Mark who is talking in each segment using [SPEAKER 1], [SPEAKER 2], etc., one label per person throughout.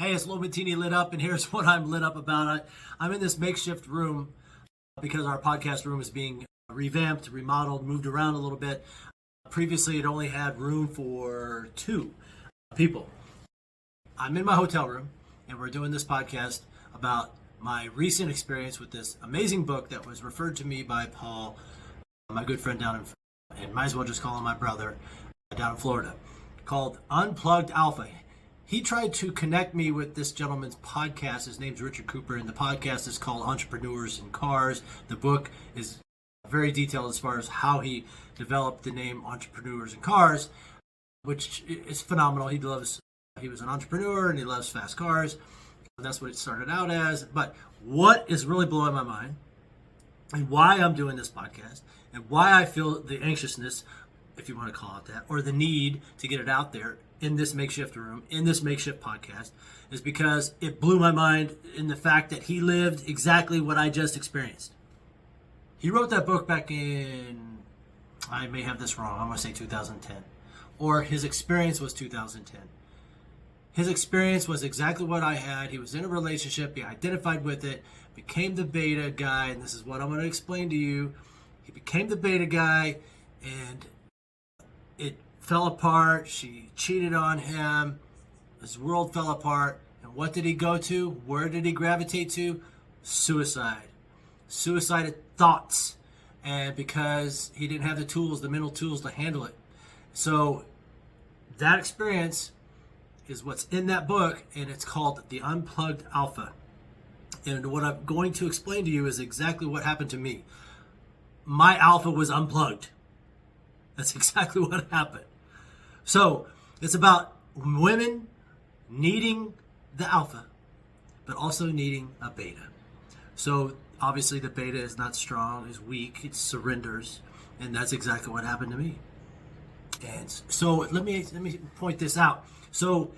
[SPEAKER 1] Hey, it's Lomatini Lit Up, and here's what I'm lit up about. I'm in this makeshift room because our podcast room is being revamped, remodeled, moved around a little bit. Previously, it only had room for 2 people. I'm in my hotel room, and we're doing this podcast about my recent experience with this amazing book that was referred to me by Paul, my good friend down in, and might as well just call him my brother, down in Florida, called Unplugged Alpha. He tried to connect me with this gentleman's podcast. His name's Richard Cooper, and the podcast is called Entrepreneurs in Cars. The book is very detailed as far as how he developed the name Entrepreneurs in Cars, which is phenomenal. He was an entrepreneur and he loves fast cars. That's what it started out as. But what is really blowing my mind, and why I'm doing this podcast, and why I feel the anxiousness, if you want to call it that, or the need to get it out there in this makeshift room, in this makeshift podcast, is because it blew my mind in the fact that he lived exactly what I just experienced. He wrote that book back in, I may have this wrong, I'm going to say 2010. Or his experience was 2010. His experience was exactly what I had. He was in a relationship, he identified with it, became the beta guy, and this is what I'm going to explain to you. He became the beta guy, and it fell apart. She cheated on him. His world fell apart. And what did he go to? Where did he gravitate to? Suicide. Suicidal thoughts. And because he didn't have the tools, the mental tools to handle it. So that experience is what's in that book, and it's called The Unplugged Alpha. And what I'm going to explain to you is exactly what happened to me. My alpha was unplugged. That's exactly what happened. So it's about women needing the alpha, but also needing a beta. So obviously the beta is not strong, is weak, it surrenders, and that's exactly what happened to me. And so let me point this out. So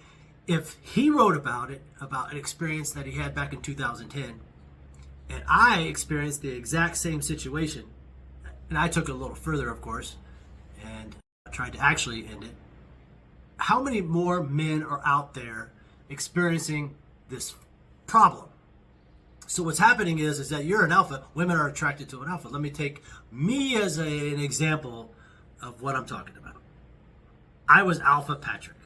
[SPEAKER 1] if he wrote about it, about an experience that he had back in 2010, and I experienced the exact same situation, and I took it a little further, of course, and I tried to actually end it. How many more men are out there experiencing this problem? So what's happening is that you're an alpha. Women are attracted to an alpha. Let me take me as an example of what I'm talking about. I was Alpha Patrick.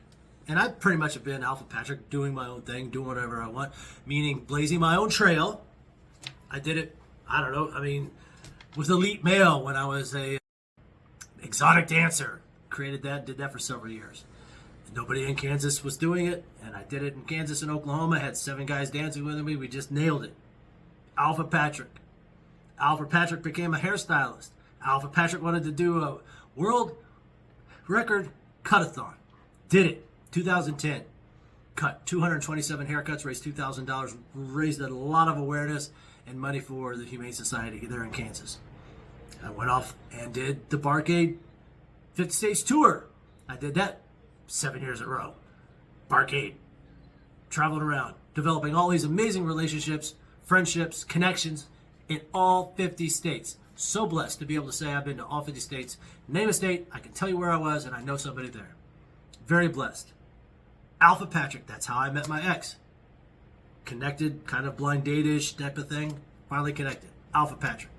[SPEAKER 1] And I pretty much have been Alpha Patrick, doing my own thing, doing whatever I want, meaning blazing my own trail. I did it, with Elite Male when I was a exotic dancer. Created that, did that for several years. Nobody in Kansas was doing it, and I did it in Kansas and Oklahoma. I had 7 guys dancing with me. We just nailed it. Alpha Patrick. Alpha Patrick became a hairstylist. Alpha Patrick wanted to do a world record cut-a-thon. Did it. 2010. Cut 227 haircuts, raised $2,000, raised a lot of awareness and money for the Humane Society there in Kansas. I went off and did the Barcade 50 States Tour. I did that 7 years in a row. Barcade. Traveling around, developing all these amazing relationships, friendships, connections in all 50 states. So blessed to be able to say I've been to all 50 states. Name a state, I can tell you where I was, and I know somebody there. Very blessed. Alpha Patrick, that's how I met my ex. Connected, kind of blind date-ish type of thing. Finally connected. Alpha Patrick.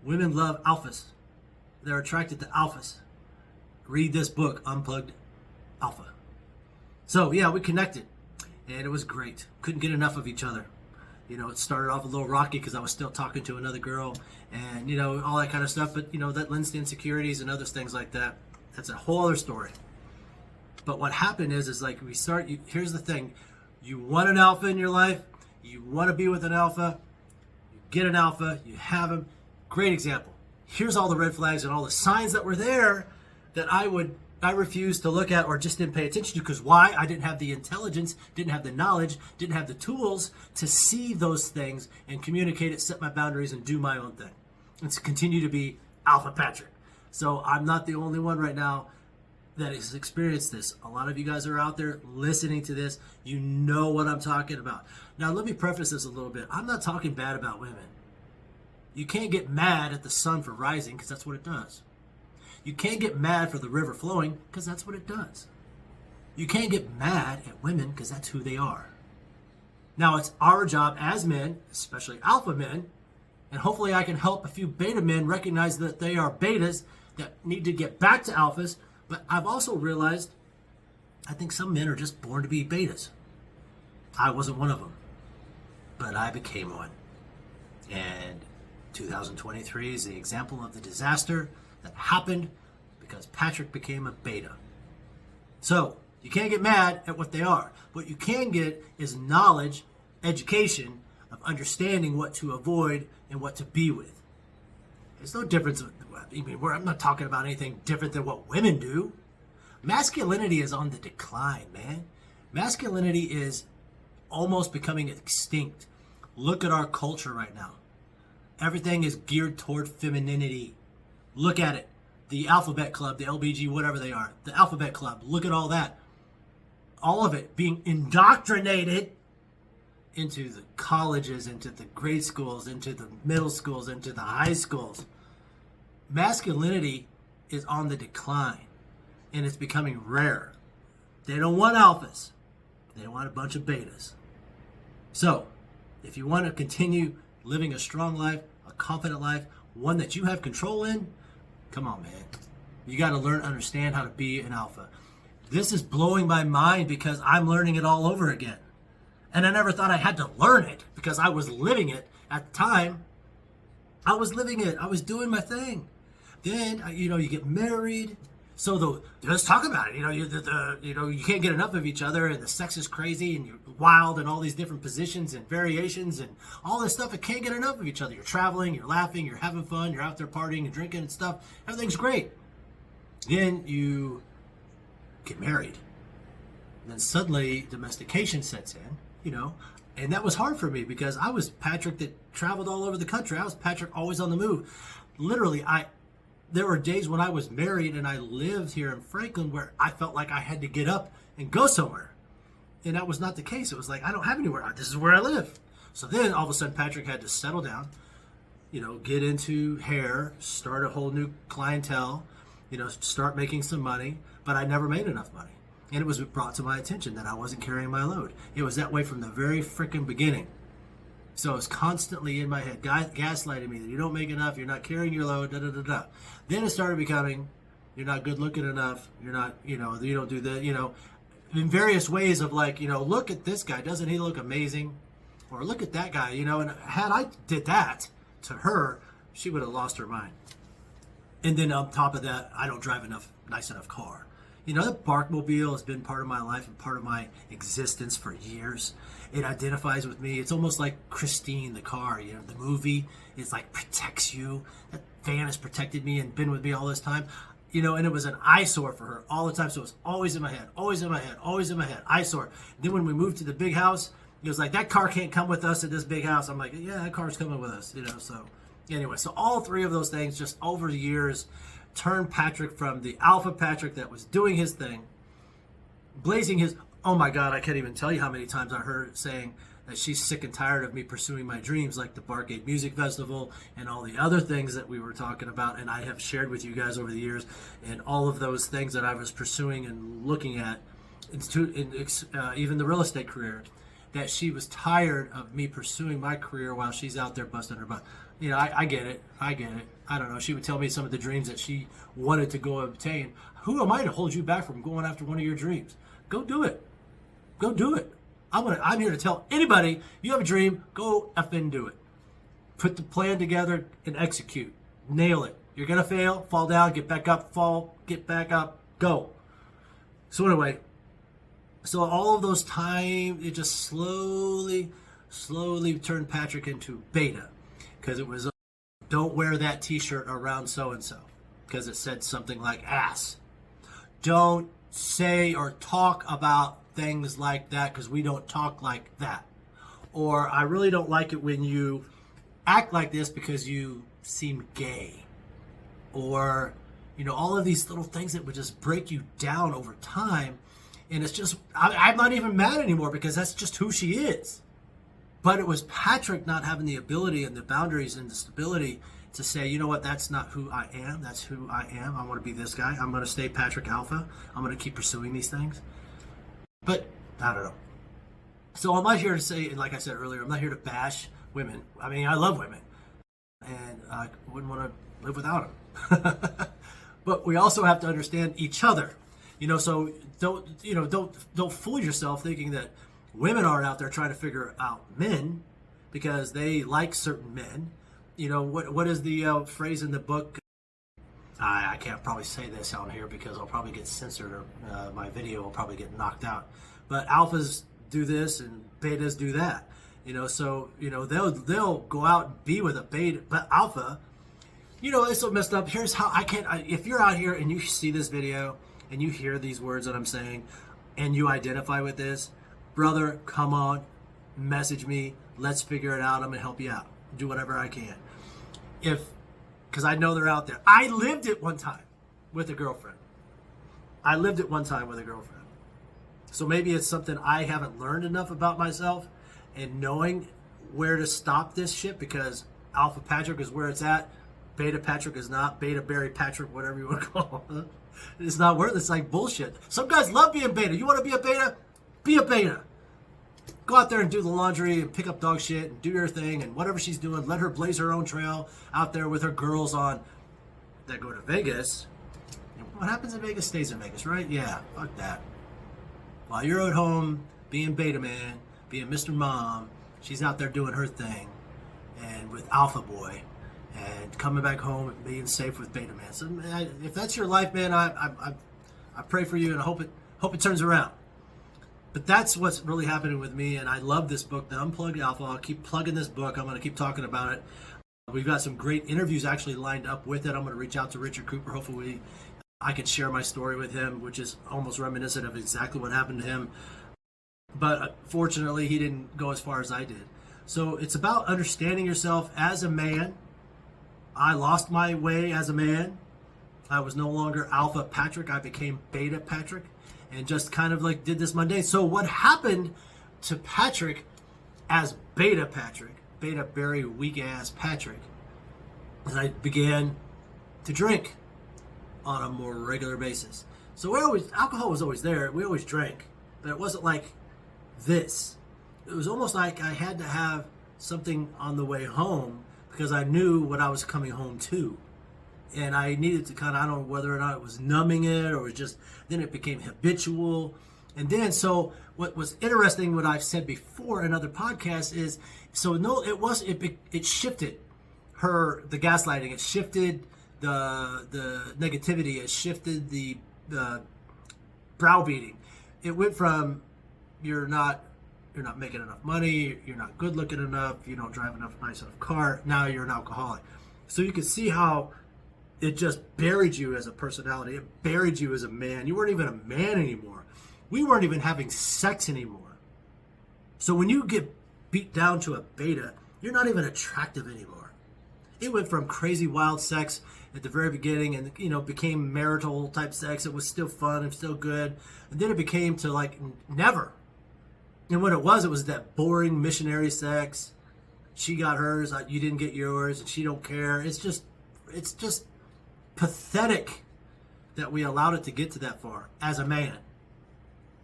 [SPEAKER 1] Women love alphas. They're attracted to alphas. Read this book, Unplugged Alpha. So yeah, we connected, and it was great. Couldn't get enough of each other. It started off a little rocky because I was still talking to another girl, and all that kind of stuff. But that lends to insecurities and other things like that. That's a whole other story. But what happened is like here's the thing: you want an alpha in your life, you want to be with an alpha, you get an alpha, you have him. Great example. Here's all the red flags and all the signs that were there that I refused to look at or just didn't pay attention to. Because why? I didn't have the intelligence, didn't have the knowledge, didn't have the tools to see those things and communicate it, set my boundaries, and do my own thing. And to continue to be Alpha Patrick. So I'm not the only one right now that has experienced this. A lot of you guys are out there listening to this. You know what I'm talking about. Now, let me preface this a little bit. I'm not talking bad about women. You can't get mad at the sun for rising because that's what it does. You can't get mad for the river flowing because that's what it does. You can't get mad at women because that's who they are. Now, it's our job as men, especially alpha men, and hopefully I can help a few beta men recognize that they are betas that need to get back to alphas. But I've also realized I think some men are just born to be betas. I wasn't one of them, but I became one. And 2023 is the example of the disaster that happened because Patrick became a beta. So, you can't get mad at what they are. What you can get is knowledge, education of understanding what to avoid and what to be with. There's no difference. I'm not talking about anything different than what women do. Masculinity is on the decline, man. Masculinity is almost becoming extinct. Look at our culture right now. Everything is geared toward femininity. Look at it. The Alphabet Club, the LBG, whatever they are. The Alphabet Club. Look at all that. All of it being indoctrinated into the colleges, into the grade schools, into the middle schools, into the high schools. Masculinity is on the decline, and it's becoming rare. They don't want alphas. They want a bunch of betas. So, if you want to continue living a strong life, a confident life, one that you have control in, come on, man. You got to learn, understand how to be an alpha. This is blowing my mind because I'm learning it all over again. And I never thought I had to learn it because I was living it at the time. I was living it. I was doing my thing. Then, you get married. So let's talk about it. You can't get enough of each other, and the sex is crazy, and you're wild, and all these different positions and variations, and all this stuff. It can't get enough of each other. You're traveling, you're laughing, you're having fun, you're out there partying and drinking and stuff. Everything's great. Then you get married, and then suddenly domestication sets in. And that was hard for me because I was Patrick that traveled all over the country. I was Patrick always on the move. Literally, there were days when I was married and I lived here in Franklin where I felt like I had to get up and go somewhere. And that was not the case. It was like, I don't have anywhere. This is where I live. So then all of a sudden Patrick had to settle down, get into hair, start a whole new clientele, start making some money. But I never made enough money. And it was brought to my attention that I wasn't carrying my load. It was that way from the very freaking beginning. So it was constantly in my head, gaslighting me that you don't make enough, you're not carrying your load, da-da-da-da. Then it started becoming, you're not good looking enough, you're not, you don't do that, in various ways of like, look at this guy, doesn't he look amazing? Or look at that guy, and had I did that to her, she would have lost her mind. And then on top of that, I don't drive nice enough car. The Barkmobile has been part of my life and part of my existence for years. It identifies with me. It's almost like Christine, the car. The movie is like protects you. That van has protected me and been with me all this time. And it was an eyesore for her all the time. So it was always in my head, always in my head, always in my head. Eyesore. Then when we moved to the big house, it was like, that car can't come with us at this big house. I'm like, yeah, that car's coming with us. So anyway, so all three of those things just over the years turned Patrick from the alpha Patrick that was doing his thing, blazing his, oh my God, I can't even tell you how many times I heard saying that she's sick and tired of me pursuing my dreams, like the Barkade Music Festival and all the other things that we were talking about and I have shared with you guys over the years, and all of those things that I was pursuing and looking at, even the real estate career, that she was tired of me pursuing my career while she's out there busting her butt. I get it. I don't know. She would tell me some of the dreams that she wanted to go obtain. Who am I to hold you back from going after one of your dreams? Go do it. Go do it. I'm here to tell anybody, you have a dream, go effing do it. Put the plan together and execute. Nail it. You're going to fail, fall down, get back up, fall, get back up, go. So anyway, all of those time, it just slowly turned Patrick into beta. Because it was, don't wear that t-shirt around so-and-so. Because it said something like ass. Don't say or talk about things like that because we don't talk like that. Or I really don't like it when you act like this because you seem gay. Or, all of these little things that would just break you down over time. And it's just, I'm not even mad anymore because that's just who she is. But it was Patrick not having the ability and the boundaries and the stability to say, you know what, that's not who I am. That's who I am. I want to be this guy. I'm going to stay Patrick Alpha. I'm going to keep pursuing these things. But I don't know. So I'm not here to say, like I said earlier, I'm not here to bash women. I mean, I love women, and I wouldn't want to live without them. But we also have to understand each other. So don't fool yourself thinking that women aren't out there trying to figure out men because they like certain men. What is the phrase in the book? I can't probably say this on here because I'll probably get censored, or my video will probably get knocked out. But alphas do this and betas do that. They'll go out and be with a beta, but alpha. It's so messed up. Here's how if you're out here and you see this video and you hear these words that I'm saying and you identify with this, brother, come on, message me. Let's figure it out. I'm going to help you out. Do whatever I can. Because I know they're out there. I lived it one time with a girlfriend. So maybe it's something I haven't learned enough about myself and knowing where to stop this shit, because Alpha Patrick is where it's at. Beta Patrick is not. Beta Barry Patrick, whatever you want to call it. It's not worth it. It's like bullshit. Some guys love being beta. You want to be a beta? Be a beta. Go out there and do the laundry and pick up dog shit and do your thing, and whatever she's doing, let her blaze her own trail out there with her girls on that go to Vegas. What happens in Vegas stays in Vegas, right? Yeah, fuck that. While you're at home being beta man, being Mr. Mom, she's out there doing her thing and with Alpha Boy and coming back home and being safe with beta man. So if that's your life, man, I pray for you and I hope it turns around. But that's what's really happening with me, and I love this book, The Unplugged Alpha. I'll keep plugging this book. I'm going to keep talking about it. We've got some great interviews actually lined up with it. I'm going to reach out to Richard Cooper. Hopefully I can share my story with him, which is almost reminiscent of exactly what happened to him. But fortunately, he didn't go as far as I did. So it's about understanding yourself as a man. I lost my way as a man. I was no longer Alpha Patrick. I became Beta Patrick. And just kind of like did this mundane. So what happened to Patrick as Beta Patrick, Beta Barry weak ass Patrick, is I began to drink on a more regular basis. So alcohol was always there. We always drank, but it wasn't like this. It was almost like I had to have something on the way home because I knew what I was coming home to. And I needed to I don't know whether or not it was numbing it or it was just, then it became habitual. And then, so what was interesting, what I've said before in other podcasts is, it shifted the gaslighting, it shifted the negativity, it shifted the browbeating. It went from, you're not making enough money, you're not good looking enough, you don't drive nice enough car, now you're an alcoholic. So you can see how it just buried you as a personality. It buried you as a man. You weren't even a man anymore. We weren't even having sex anymore. So when you get beat down to a beta, you're not even attractive anymore. It went from crazy wild sex at the very beginning and, became marital type sex. It was still fun and still good. And then it became to like never. And what it was that boring missionary sex. She got hers, you didn't get yours, and she don't care. It's just pathetic that we allowed it to get to that far as a man.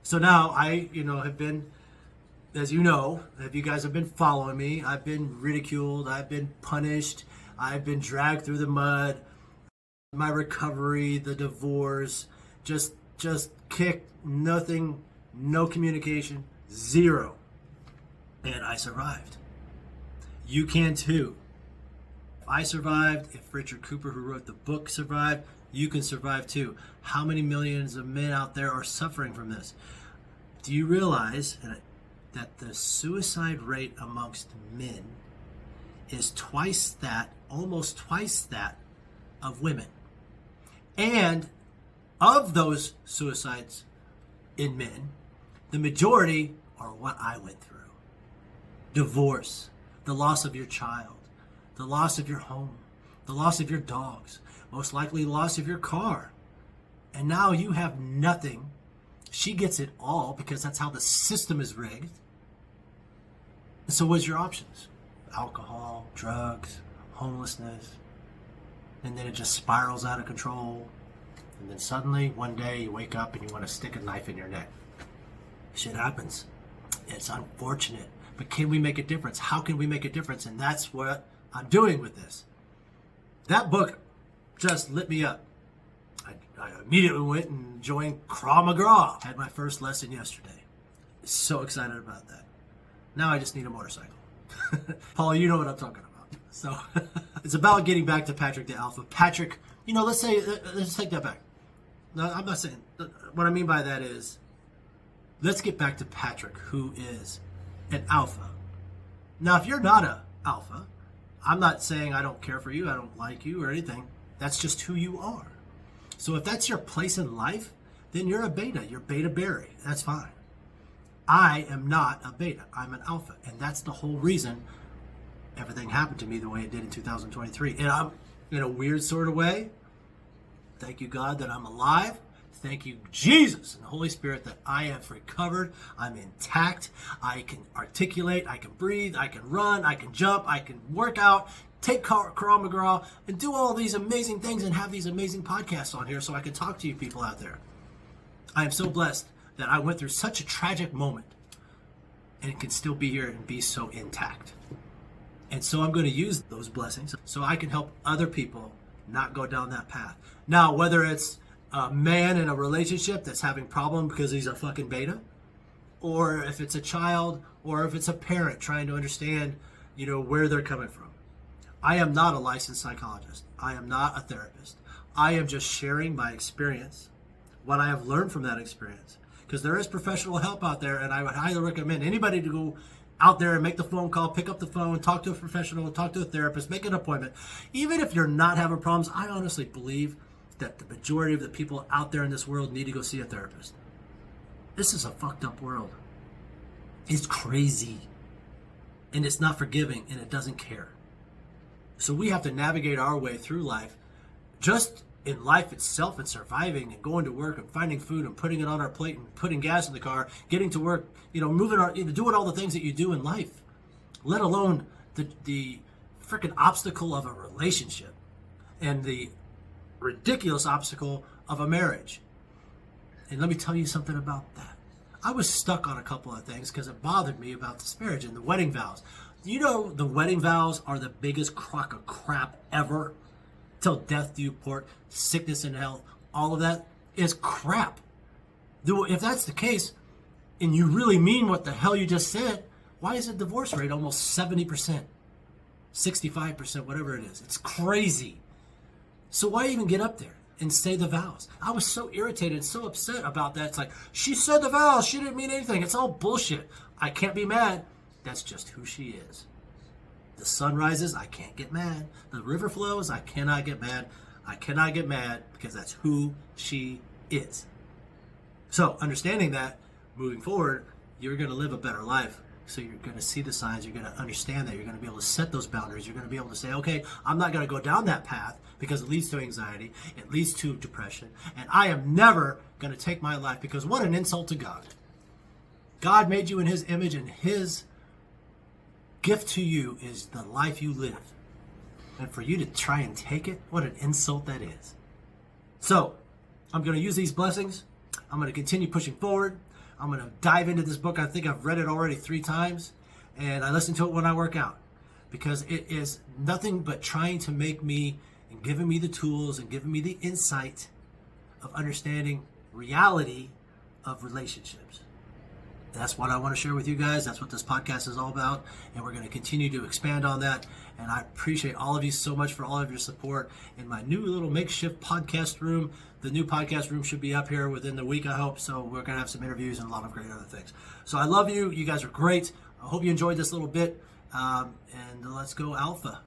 [SPEAKER 1] So now I, have been, as you know, if you guys have been following me, I've been ridiculed, I've been punished, I've been dragged through the mud, my recovery, the divorce, just kicked, nothing, no communication, zero. And I survived. You can too. I survived. If Richard Cooper, who wrote the book, survived, you can survive too. How many millions of men out there are suffering from this? Do you realize that the suicide rate amongst men is almost twice that of women? And of those suicides in men, the majority are what I went through. Divorce, the loss of your child, the loss of your home, the loss of your dogs, most likely the loss of your car. And now you have nothing. She gets it all because that's how the system is rigged. So what's your options? Alcohol, drugs, homelessness. And then it just spirals out of control. And then suddenly, one day, you wake up and you want to stick a knife in your neck. Shit happens. It's unfortunate. But can we make a difference? How can we make a difference? And that's what I'm doing with this. That book just lit me up. I immediately went and joined Krav Maga. Had my first lesson yesterday. So excited about that. Now I just need a motorcycle. Paul, you know what I'm talking about. So it's about getting back to Patrick the Alpha. Patrick, let's take that back. No, I'm not saying, what I mean by that is, let's get back to Patrick, who is an alpha. Now, if you're not an alpha, I'm not saying I don't care for you, I don't like you or anything. That's just who you are. So if that's your place in life, then you're a beta. You're beta berry. That's fine. I am not a beta. I'm an alpha. And that's the whole reason everything happened to me the way it did in 2023. And I'm, in a weird sort of way, thank you, God, that I'm alive. Thank you, Jesus and the Holy Spirit, that I have recovered. I'm intact. I can articulate. I can breathe. I can run. I can jump. I can work out, take Krav Maga, and do all these amazing things and have these amazing podcasts on here so I can talk to you people out there. I am so blessed that I went through such a tragic moment and can still be here and be so intact. And so I'm going to use those blessings so I can help other people not go down that path. Now, whether it's a man in a relationship that's having problem because he's a fucking beta, or if it's a child, or if it's a parent trying to understand, where they're coming from. I am not a licensed psychologist. I am not a therapist. I am just sharing my experience, what I have learned from that experience. Because there is professional help out there, and I would highly recommend anybody to go out there and make the phone call, pick up the phone, talk to a professional, talk to a therapist, make an appointment. Even if you're not having problems, I honestly believe that the majority of the people out there in this world need to go see a therapist. This is a fucked up world. It's crazy. And it's not forgiving, and it doesn't care. So we have to navigate our way through life, just in life itself, and surviving and going to work and finding food and putting it on our plate and putting gas in the car, getting to work, doing all the things that you do in life, let alone the freaking obstacle of a relationship and the ridiculous obstacle of a marriage. And let me tell you something about that. I was stuck on a couple of things because it bothered me about this marriage and the wedding vows. The wedding vows are the biggest crock of crap ever. Till death do you part, sickness and health, all of that is crap. If that's the case, and you really mean what the hell you just said, why is the divorce rate almost 70%, 65%, whatever it is? It's crazy. So why even get up there and say the vows? I was so irritated, so upset about that. It's like, she said the vows, she didn't mean anything. It's all bullshit. I can't be mad. That's just who she is. The sun rises, I can't get mad. The river flows, I cannot get mad. I cannot get mad because that's who she is. So understanding that, moving forward, you're going to live a better life. So you're going to see the signs, you're going to understand that, you're going to be able to set those boundaries, you're going to be able to say, okay, I'm not going to go down that path because it leads to anxiety, it leads to depression, and I am never going to take my life, because what an insult to God. God made you in his image, and his gift to you is the life you live. And for you to try and take it, what an insult that is. So, I'm going to use these blessings. I'm going to continue pushing forward. I'm going to dive into this book. I think I've read it already 3 times. And I listen to it when I work out. Because it is nothing but trying to make me, and giving me the tools, and giving me the insight of understanding reality of relationships. That's what I want to share with you guys. That's what this podcast is all about. And we're going to continue to expand on that. And I appreciate all of you so much for all of your support in my new little makeshift podcast room. The new podcast room should be up here within the week, I hope. So we're going to have some interviews and a lot of great other things. So I love you. You guys are great. I hope you enjoyed this little bit. And let's go Alpha.